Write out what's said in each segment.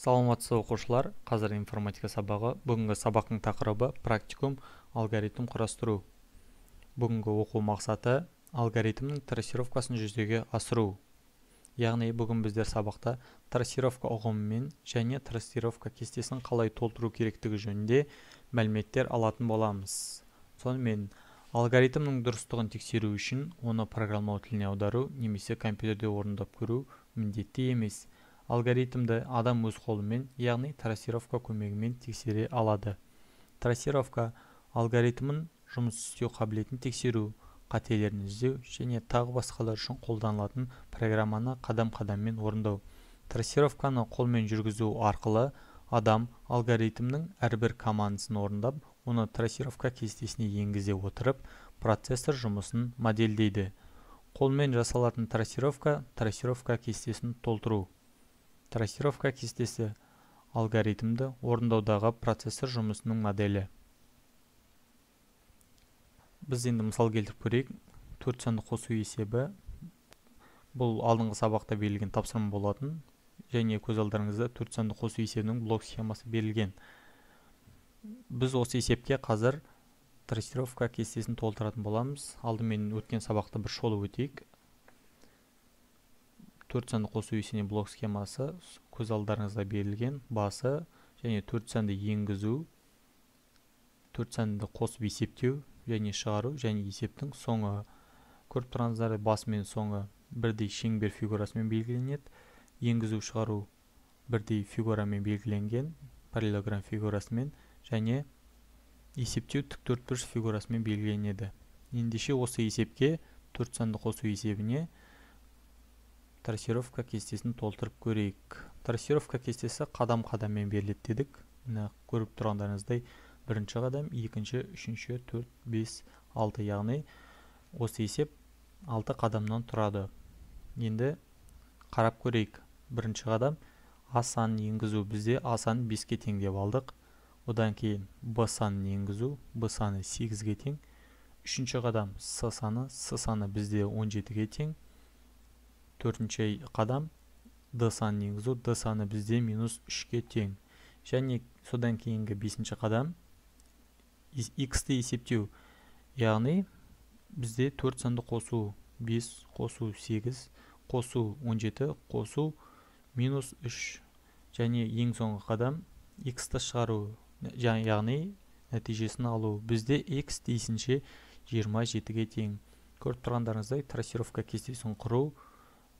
Саламатсыз оқушылар, қазір информатика сабағы. Бүгінгі сабақтың тақырыбы практикум алгоритм құрастыру. Бүгінгі оқу мақсаты алгоритмнің трассировкасын жүзеге асыру. Яғни бүгін біздер сабақта трассировка ұғымымен және трассировка кестесін қалай толтыру керектігі жөнінде мәліметтер алатын боламыз. Сонымен алгоритмнің дұрыстығын тексеру үшін оны программалау тіліне аудару немесе компьютерде орындап көру міндетті емес. Алгоритмді адам өз қолымен, яғни трассировка көмегімен тексере алады. Трассировка алгоритмін жұмыс істеу қабілетін тексеру, қателерін іздеу және тағы басқалар үшін қолданылатын программаны қадам-қадаммен орындау. Трассировканы қолмен жүргізу арқылы адам алгоритмнің әрбір командасын орындап, оны трассировка кестесіне енгізе отырып, процессор жұмысын модельдейді. Қолмен жасалатын трассировка кестесін толтыру. Трассировка кестесі алгоритмді орындаудағы процессор жұмысының моделі. Біз енді мысал келтіріп көрейік. 4 санды қосу есебі. Бұл алдыңғы сабақта берілген тапсырма болатын. Және көз алдарыңызда 4 санды қосу есебінің блок схемасы берілген. Біз осы есепке қазір трассировка кестесін толтыратын боламыз. Алдымен өткен сабақта бір шолу өтейік. 4 санды қосу есебіне блок схемасы көз алдарыңызда берілген. Басы және 4 санды енгізу, 4 санды қосып есептеу және шығару және есептің соңы. Көріп тұрғандарыңыздай басы мен соңы бірдей шеңбер фигурасымен белгіленеді. Енгізу шығару бірдей фигурамен белгіленген, параллелограмм фигурасымен, және есептеу тіктөртбұрыш фигурасымен белгіленеді. Ендеше осы есепке 4 санды қосу есебіне трассировка кестесін толтырып көрейік. Трассировка кестесі қадам-қадаммен беріледі дедік. Көріп тұрғандарыңыздай бірінші қадам, екінші, үшінші, 4, 5, 6, яғни осы есеп 6 қадамнан тұрады. Енді қарап көрейік. Бірінші қадам А санын енгізу. Бізде А санын 5-ке тең деп алдық. Одан кейін Б санын енгізу. Б саны 8-ге тең. Үшінші қадам С саны бізде 17-ге тең. Төртінші қадам Д санын енгізу. Д саны бізде -3-ке тең. Және содан кейінгі 5-ші қадам X-ті есептеу. Яғни бізде 4 санды қосу 5, қосу 8, қосу 17, қосу -3. Және ең соңғы қадам X-ті шығару. Яғни нәтижесін алу. Бізде X тиісінше 27-ге тең. Көріп тұрғандарыңыздай трассировка кестесін құру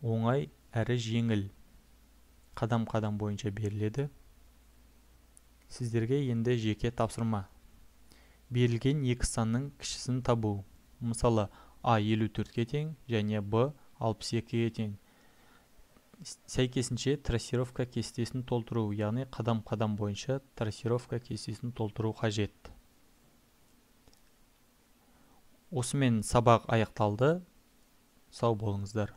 оңай әрі жеңіл. Қадам-қадам бойынша беріледі. Сіздерге енді жеке тапсырма. Берілген екі санның кішісін табу. Мысалы, А 54-ге тең және Б 62-ге тең. Сәйкесінше трассировка кестесін толтыру, яғни қадам-қадам бойынша трассировка кестесін толтыру қажет. Осымен сабақ аяқталды. Сау болыңыздар.